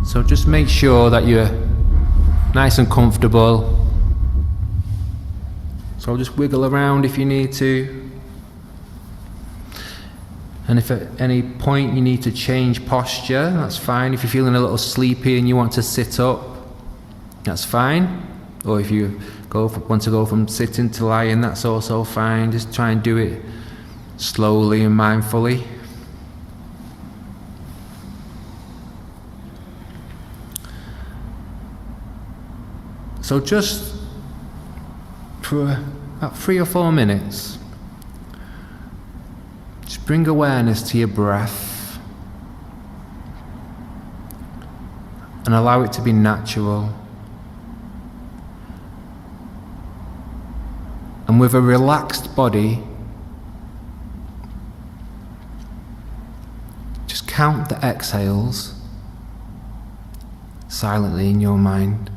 So just make sure that you're nice and comfortable. So just wiggle around if you need to. And if at any point you need to change posture, that's fine. If you're feeling a little sleepy and you want to sit up, that's fine. Or if you want to go from sitting to lying, that's also fine. Just try and do it slowly and mindfully. So just for about 3 or 4 minutes, just bring awareness to your breath and allow it to be natural. And with a relaxed body, just count the exhales silently in your mind.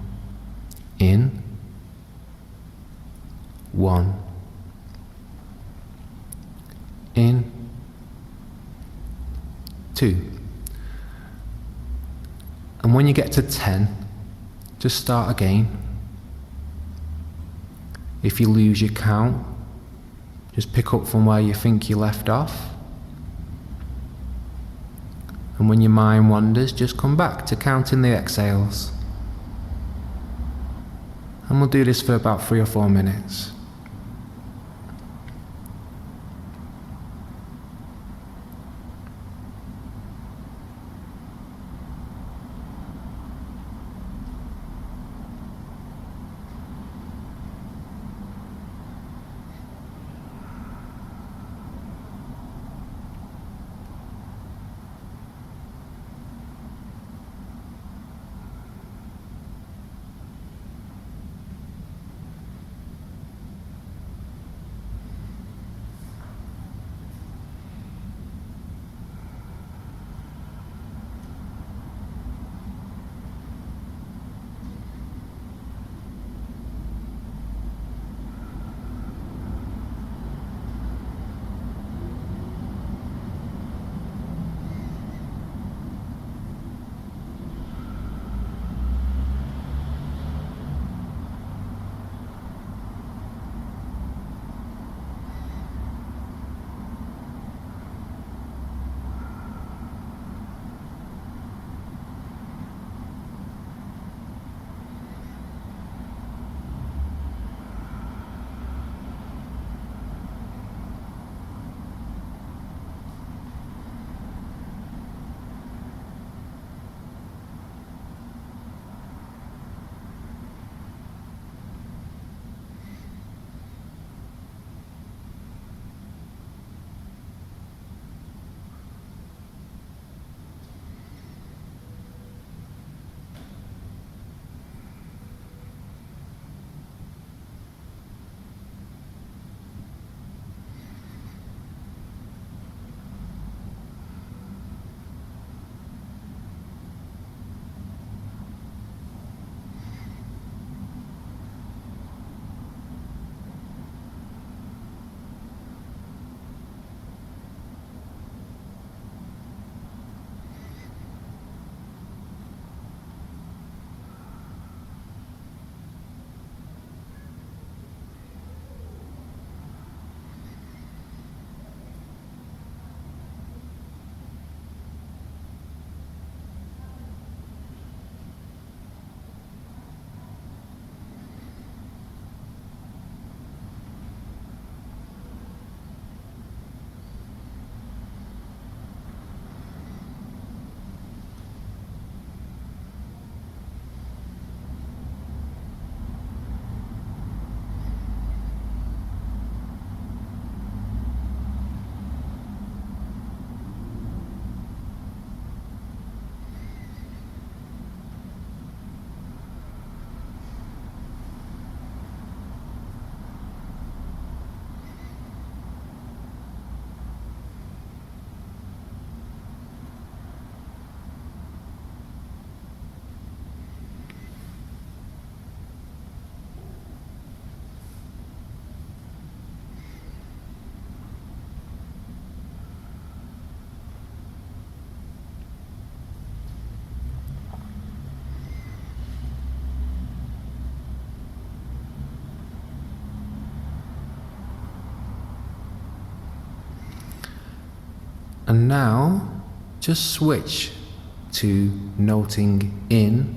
In 1. In 2. And when you get to 10, just start again. If you lose your count, just pick up from where you think you left off. And when your mind wanders, just come back to counting the exhales. And we'll do this for about 3 or 4 minutes. And now, just switch to noting in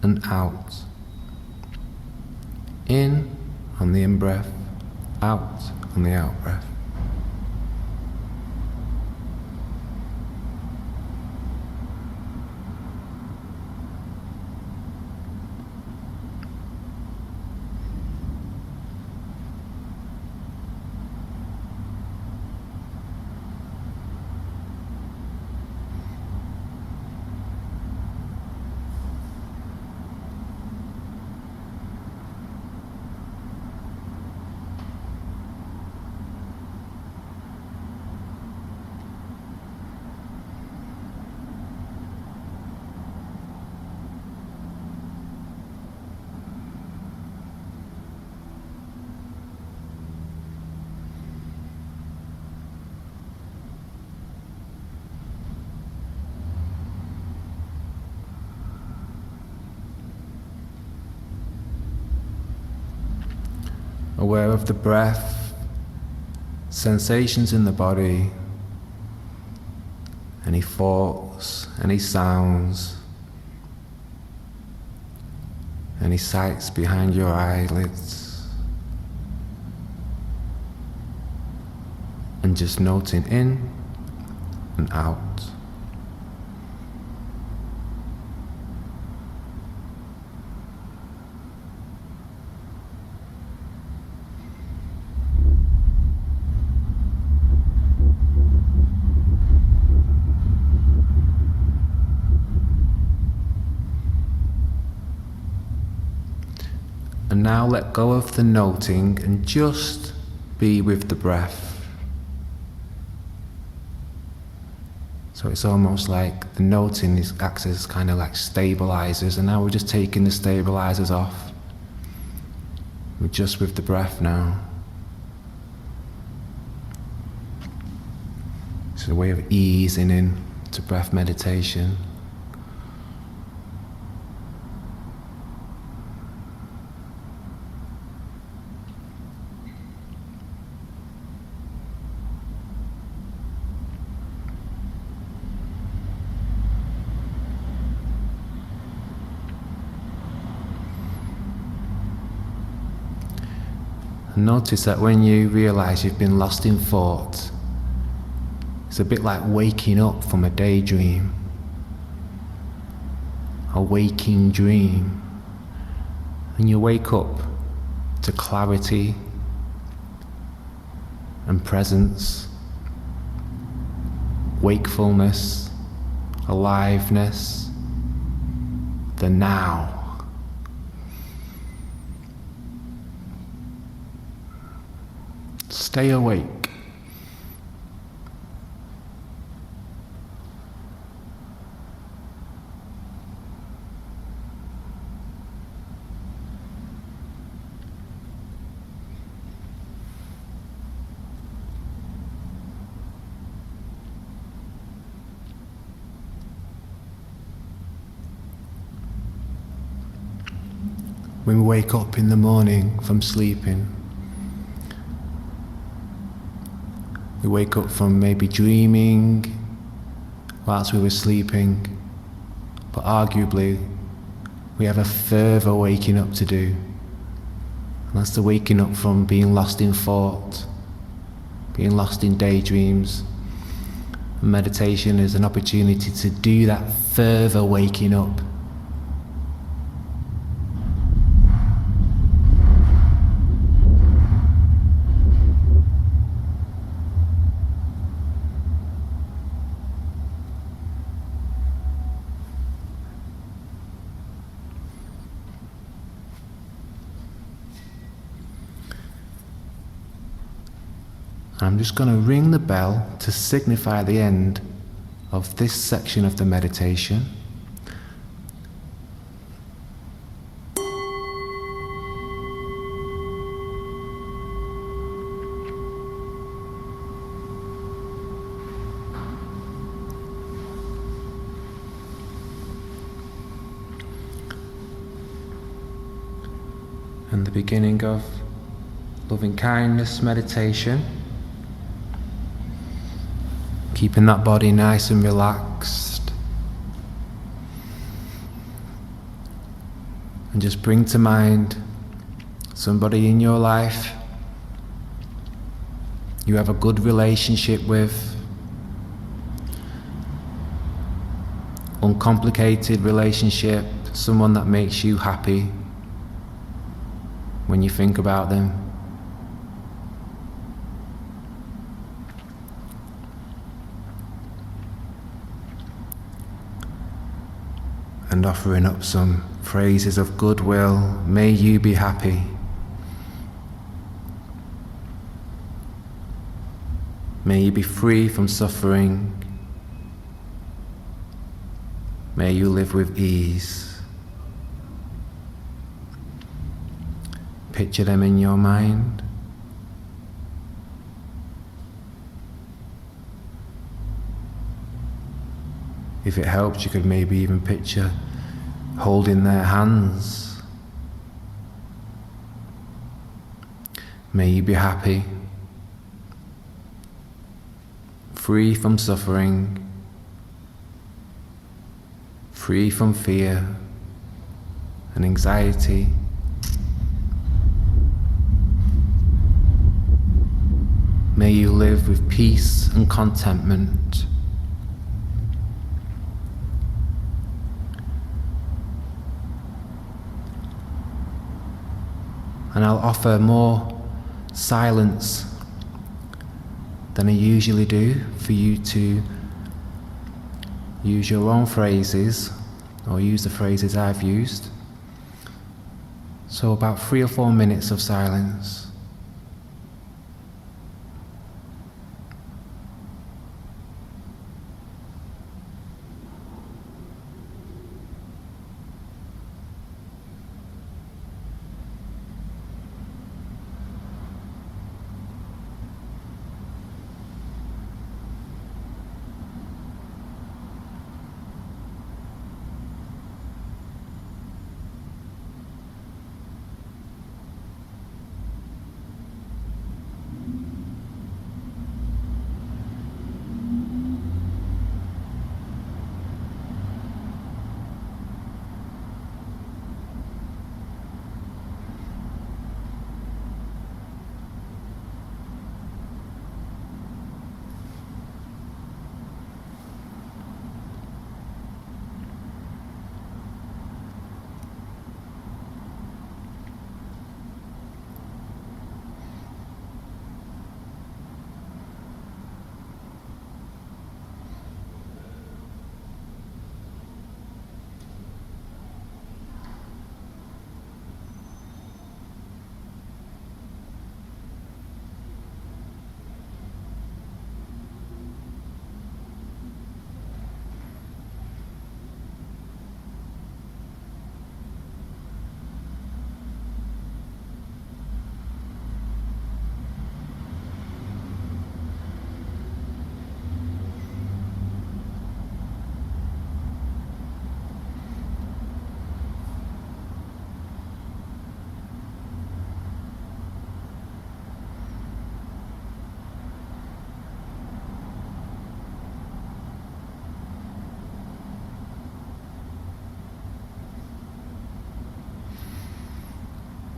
and out. In on the in-breath, out on the out-breath. Aware of the breath, sensations in the body, any thoughts, any sounds, any sights behind your eyelids, and just noting in and out. And now let go of the noting and just be with the breath. So it's almost like the noting acts as kind of like stabilizers, and now we're just taking the stabilizers off. We're just with the breath now. It's a way of easing in to breath meditation. Notice that when you realize you've been lost in thought, it's a bit like waking up from a daydream, a waking dream. And you wake up to clarity and presence, wakefulness, aliveness, the now. Stay awake. When we wake up in the morning from sleeping, we wake up from maybe dreaming whilst we were sleeping, but arguably we have a further waking up to do. And that's the waking up from being lost in thought, being lost in daydreams. And meditation is an opportunity to do that further waking up. I'm just going to ring the bell to signify the end of this section of the meditation. And the beginning of loving kindness meditation. Keeping that body nice and relaxed. And just bring to mind somebody in your life you have a good relationship with, uncomplicated relationship, someone that makes you happy when you think about them. And offering up some phrases of goodwill. May you be happy. May you be free from suffering. May you live with ease. Picture them in your mind. If it helps, you could maybe even picture holding their hands. May you be happy, free from suffering, free from fear and anxiety. May you live with peace and contentment. And I'll offer more silence than I usually do for you to use your own phrases or use the phrases I've used. So about 3 or 4 minutes of silence.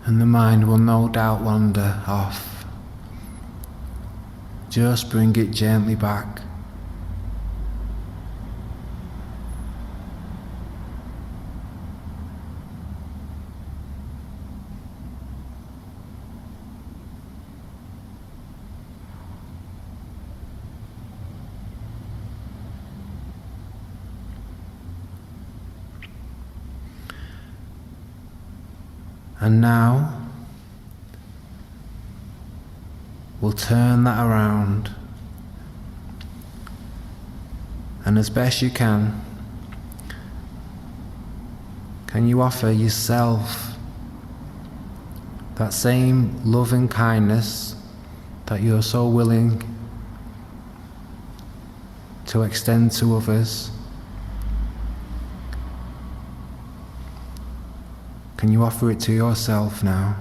And the mind will no doubt wander off. Just bring it gently back. And now, we'll turn that around, and as best you can you offer yourself that same love and kindness that you're so willing to extend to others? Can you offer it to yourself now?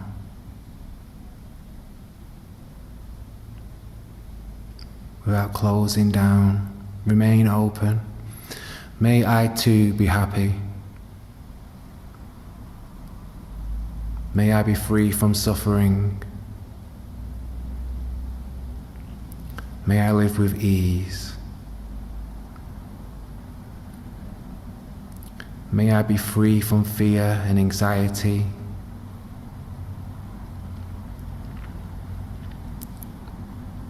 Without closing down. Remain open. May I too be happy. May I be free from suffering. May I live with ease. May I be free from fear and anxiety.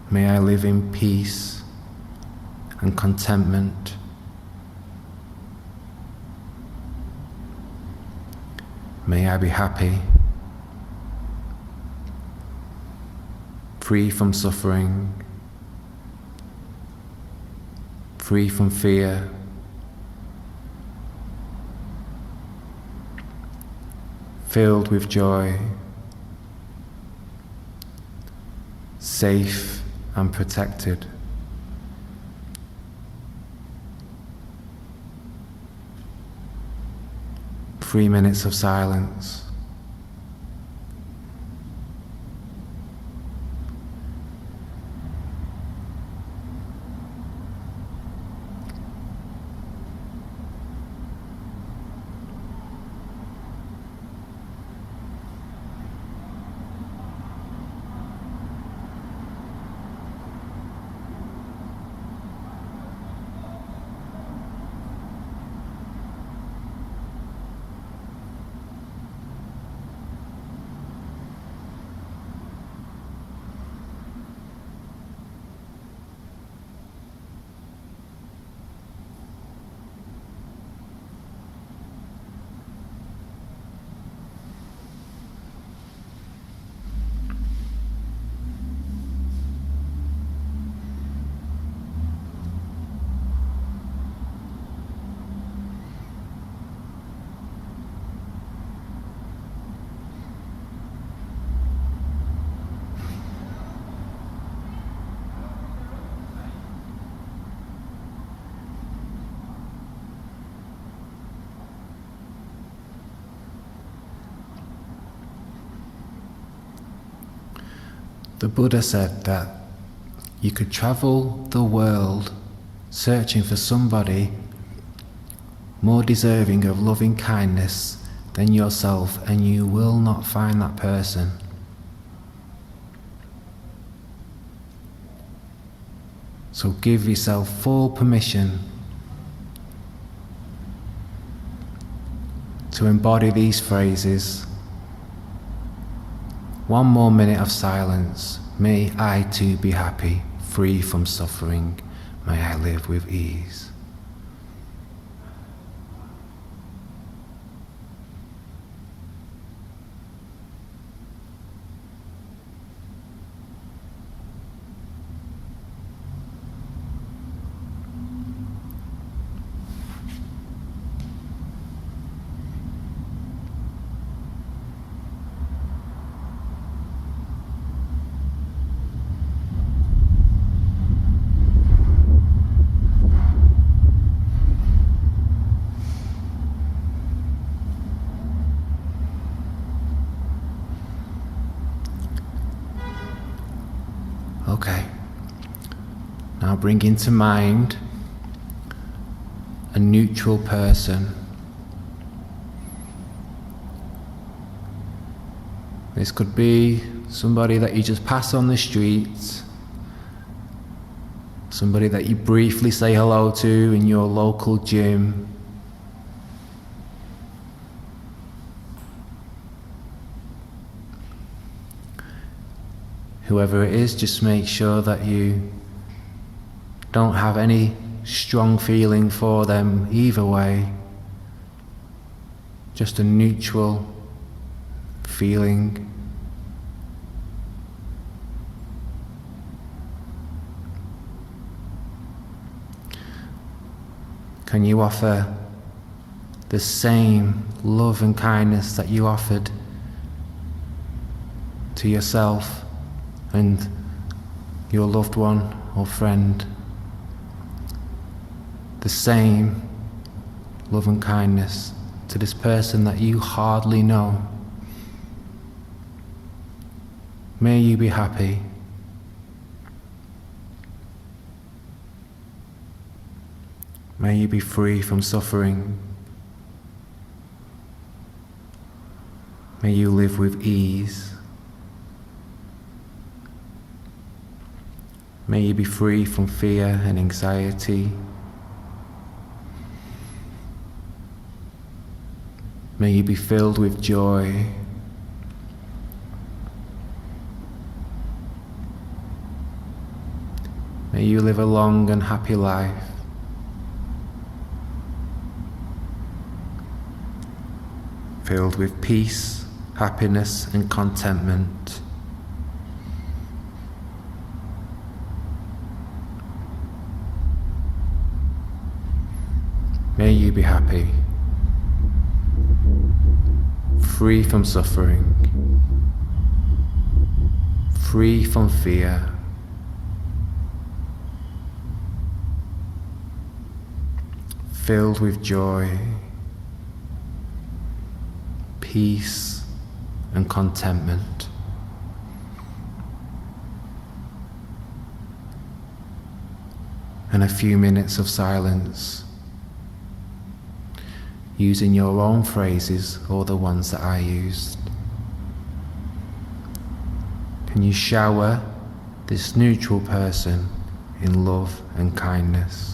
May I live in peace and contentment. May I be happy, free from suffering, free from fear, filled with joy, safe and protected. Three minutes of silence. The Buddha said that you could travel the world searching for somebody more deserving of loving kindness than yourself, and you will not find that person. So give yourself full permission to embody these phrases. One more minute of silence. May I too be happy, free from suffering. May I live with ease. Okay, now bring into mind a neutral person. This could be somebody that you just pass on the street, somebody that you briefly say hello to in your local gym, whoever it is. Just make sure that you don't have any strong feeling for them either way. Just a neutral feeling. Can you offer the same love and kindness that you offered to yourself and your loved one or friend? The same love and kindness to this person that you hardly know. May you be happy. May you be free from suffering. May you live with ease. May you be free from fear and anxiety. May you be filled with joy. May you live a long and happy life. Filled with peace, happiness and contentment. May you be happy, free from suffering, free from fear, filled with joy, peace and contentment. And a few minutes of silence, using your own phrases or the ones that I used. Can you shower this neutral person in love and kindness?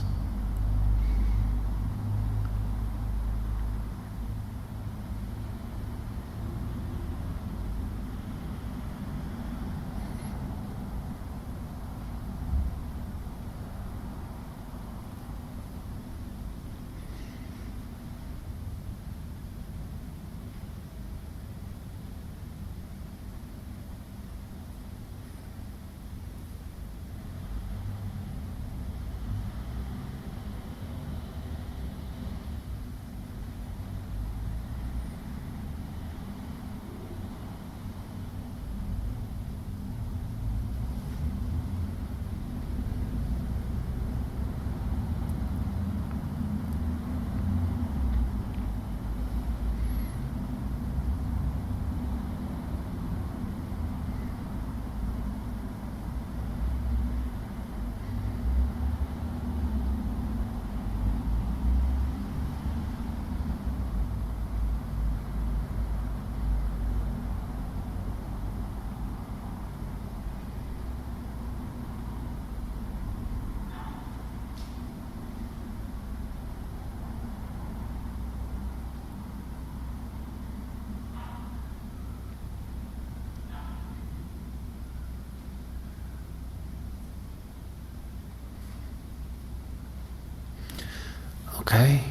Okay.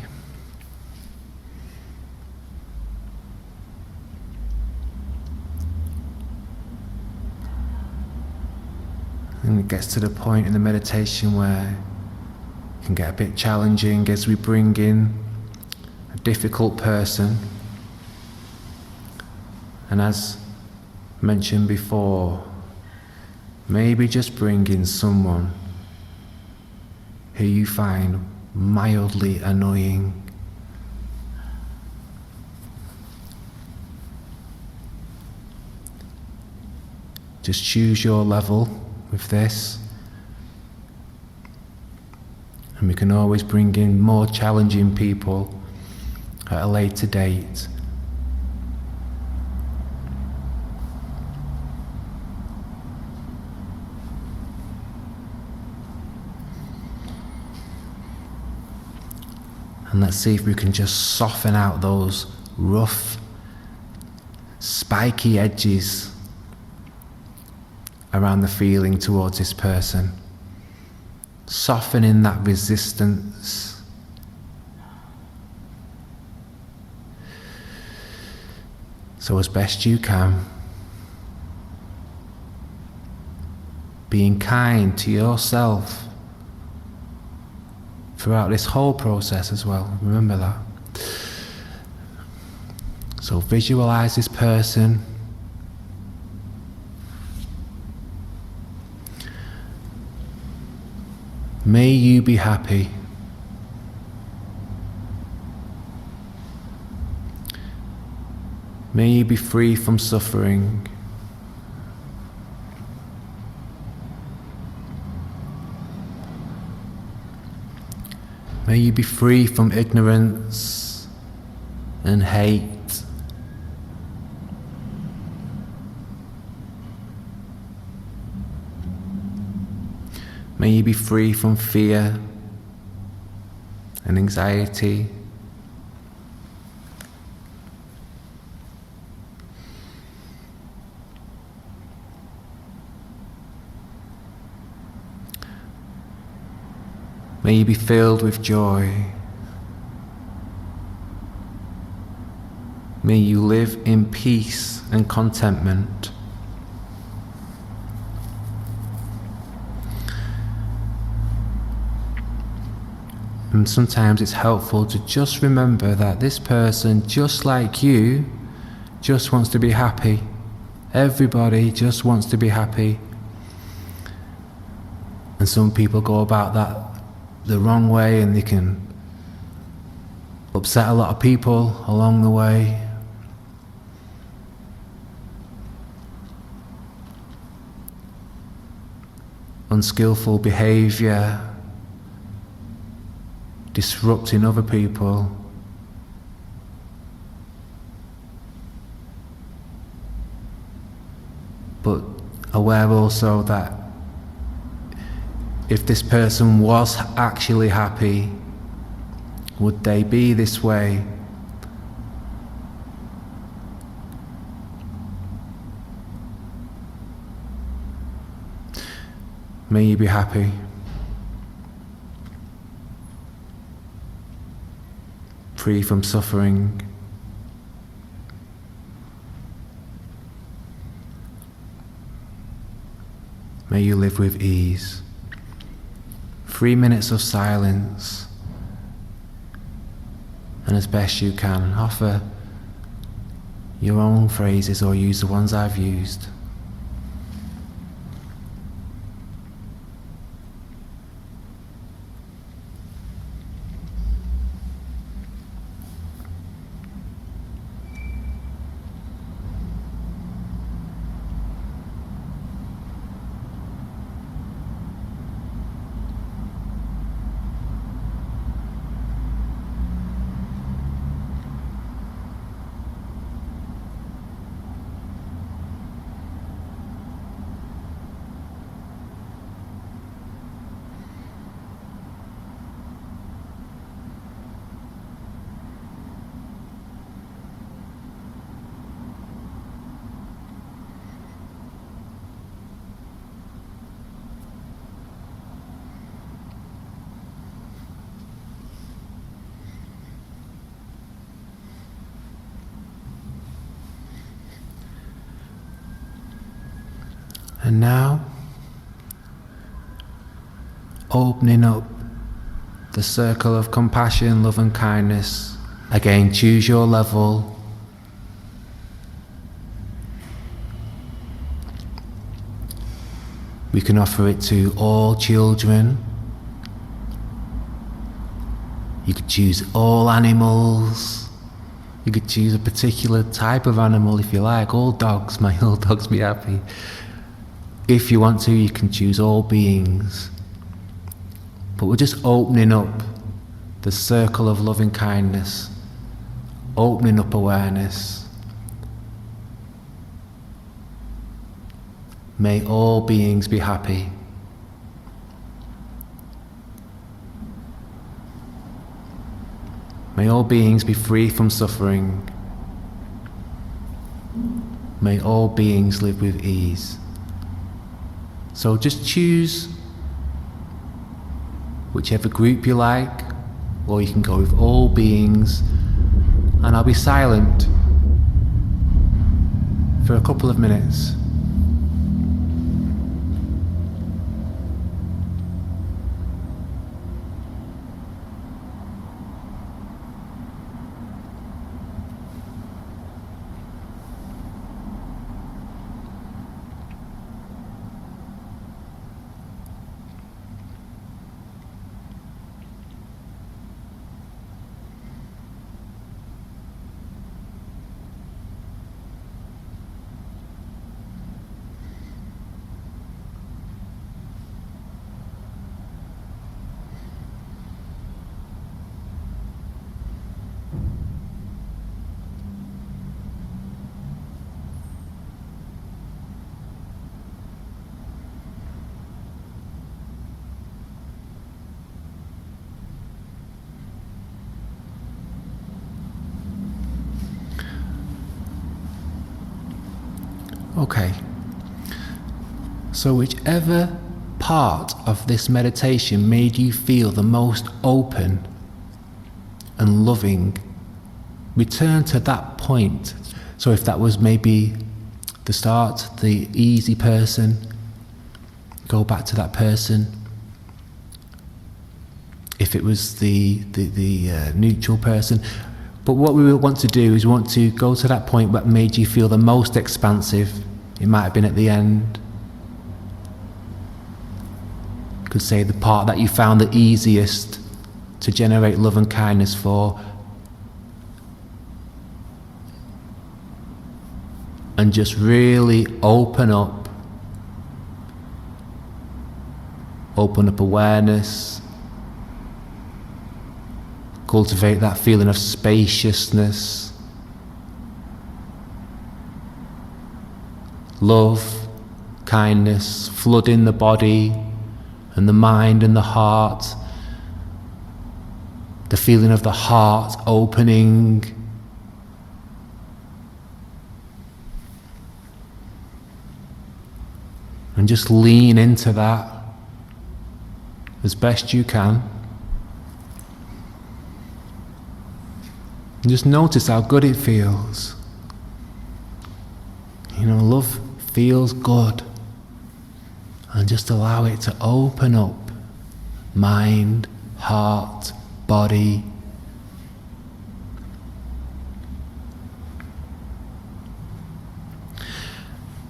And it gets to the point in the meditation where it can get a bit challenging as we bring in a difficult person. And as mentioned before, maybe just bring in someone who you find mildly annoying. Just choose your level with this, and we can always bring in more challenging people at a later date. And let's see if we can just soften out those rough, spiky edges around the feeling towards this person. Softening that resistance. So as best you can, being kind to yourself throughout this whole process as well. Remember that. So visualize this person. May you be happy. May you be free from suffering. May you be free from ignorance and hate. May you be free from fear and anxiety. May you be filled with joy. May you live in peace and contentment. And sometimes it's helpful to just remember that this person, just like you, just wants to be happy. Everybody just wants to be happy. And some people go about that the wrong way, and they can upset a lot of people along the way. Unskillful behaviour, disrupting other people. But aware also that if this person was actually happy, would they be this way? May you be happy. Free from suffering. May you live with ease. 3 minutes of silence, and as best you can, offer your own phrases or use the ones I've used. And now, opening up the circle of compassion, love and kindness. Again, choose your level. We can offer it to all children. You could choose all animals. You could choose a particular type of animal if you like. All dogs, may all dogs be happy. If you want to, you can choose all beings. But we're just opening up the circle of loving kindness, opening up awareness. May all beings be happy. May all beings be free from suffering. May all beings live with ease. So just choose whichever group you like, or you can go with all beings, and I'll be silent for a couple of minutes. Okay. So whichever part of this meditation made you feel the most open and loving, return to that point. So if that was maybe the start, the easy person, go back to that person. If it was the neutral person. But what we want to do is we want to go to that point that made you feel the most expansive. It might have been at the end. You could say the part that you found the easiest to generate love and kindness for. And just really open up awareness, cultivate that feeling of spaciousness, love, kindness, flooding the body and the mind and the heart, the feeling of the heart opening. And just lean into that as best you can. And just notice how good it feels. Love feels good. And just allow it to open up mind, heart, body.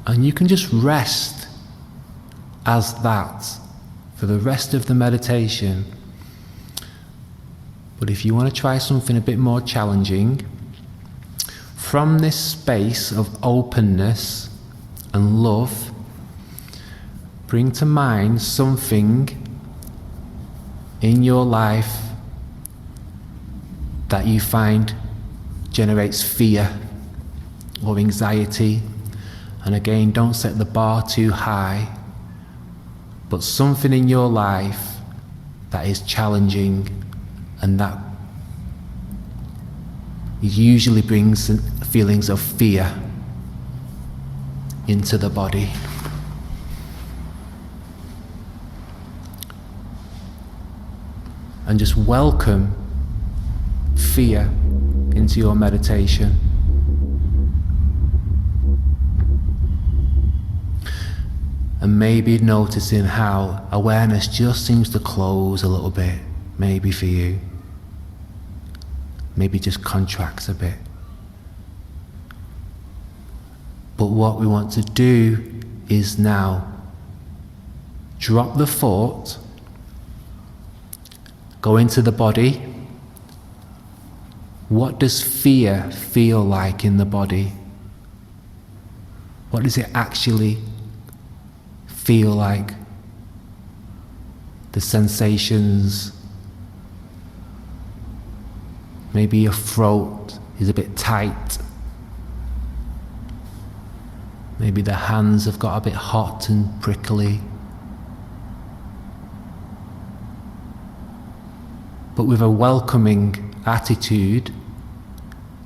And you can just rest as that for the rest of the meditation. But if you want to try something a bit more challenging, from this space of openness and love, bring to mind something in your life that you find generates fear or anxiety. And again, don't set the bar too high, but something in your life that is challenging and that usually brings feelings of fear into the body. And just welcome fear into your meditation. And maybe noticing how awareness just seems to close a little bit, maybe for you. Maybe just contracts a bit. But what we want to do is now drop the thought, go into the body. What does fear feel like in the body? What does it actually feel like? The sensations. Maybe your throat is a bit tight. Maybe the hands have got a bit hot and prickly. But with a welcoming attitude,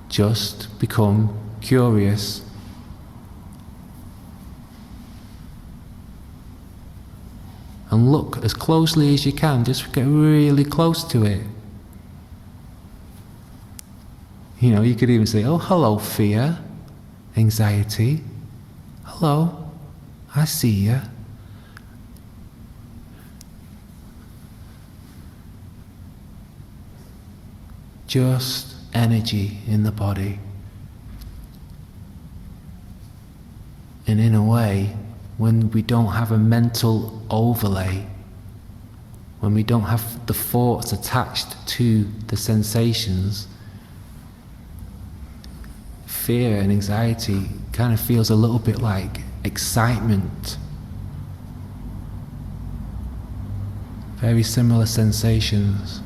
just become curious. And look as closely as you can, just get really close to it. You could even say, oh, hello, fear, anxiety. Hello, I see you. Just energy in the body. And in a way, when we don't have a mental overlay, when we don't have the thoughts attached to the sensations, fear and anxiety kind of feels a little bit like excitement. Very similar sensations.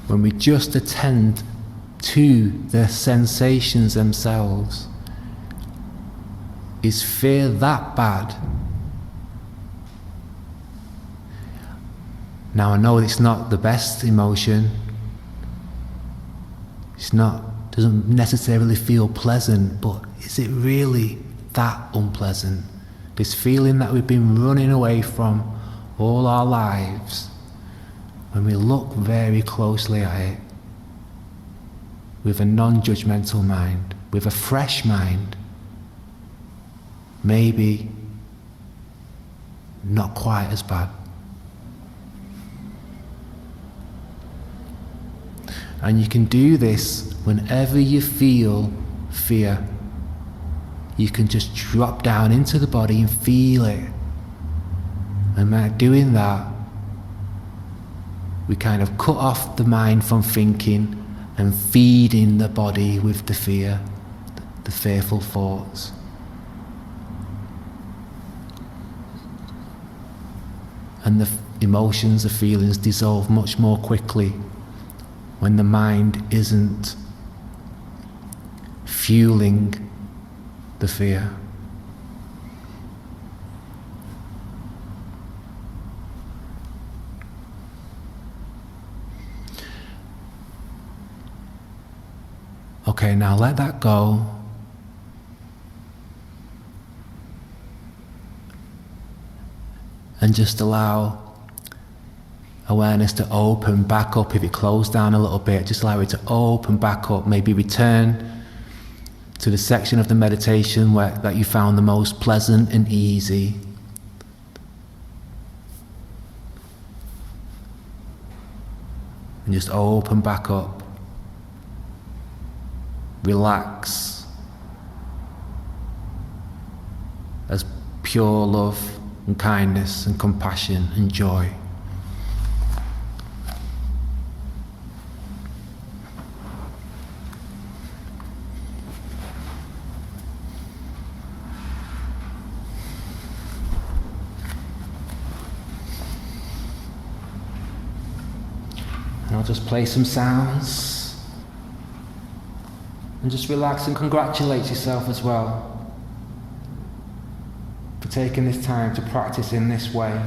When we just attend to the sensations themselves, is fear that bad? Now I know it's not the best emotion, doesn't necessarily feel pleasant, but is it really that unpleasant? This feeling that we've been running away from all our lives, when we look very closely at it, with a non-judgmental mind, with a fresh mind, maybe not quite as bad. And you can do this whenever you feel fear. You can just drop down into the body and feel it. And by doing that, we kind of cut off the mind from thinking and feeding the body with the fear, the fearful thoughts. And the emotions, the feelings dissolve much more quickly when the mind isn't fueling the fear. Okay, now let that go. And just allow awareness to open back up. If it closed down a little bit, just allow it to open back up. Maybe return to the section of the meditation that you found the most pleasant and easy. And just open back up. Relax as pure love and kindness and compassion and joy. And I'll just play some sounds. And just relax and congratulate yourself as well for taking this time to practice in this way.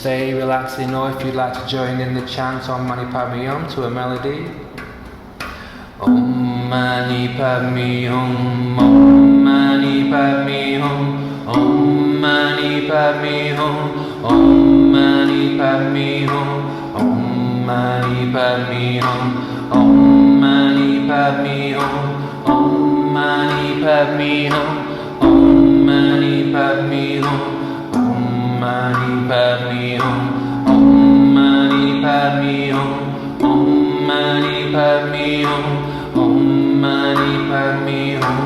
Stay relaxing, or if you'd like to join in the chant Om Mani Padme Hum to a melody. Om Mani Padme Hum, Om Mani Padme Hum, Om Mani Padme Hum, Om Mani Padme Hum, Om Mani Padme Hum, Om Mani Padme Hum, Om Mani Padme Hum, Om Mani Padme Hum. Mani Padme Hum, Om Mani Padme Hum, Om Mani Padme Hum, Om Mani Padme Hum,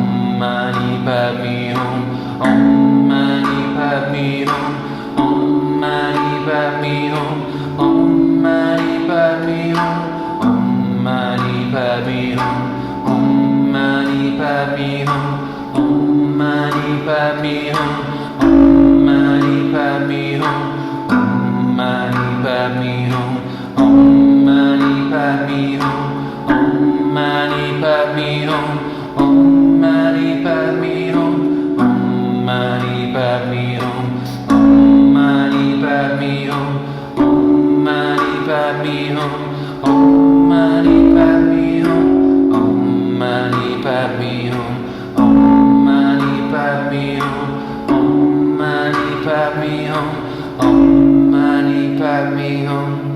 Om Mani Padme Hum, Om Mani Padme Hum, Om Mani Padme Hum, Om Mani Padme Hum, Om Mani Padme Hum, Om Mani Padme Hum, Padme Hum. Om Mani Padme Hum. Om Mani Padme Hum. Om Mani Padme Hum. Om Mani Padme Hum. Om Mani Padme Hum. Om Mani Padme Hum. Om Mani Padme Hum. Om Mani Padme Hum. Om Mani Padme Hum. Om Mani Padme Hum. Om Mani Padme Hum. Om Mani Padme Hum. Om Mani Padme Hum.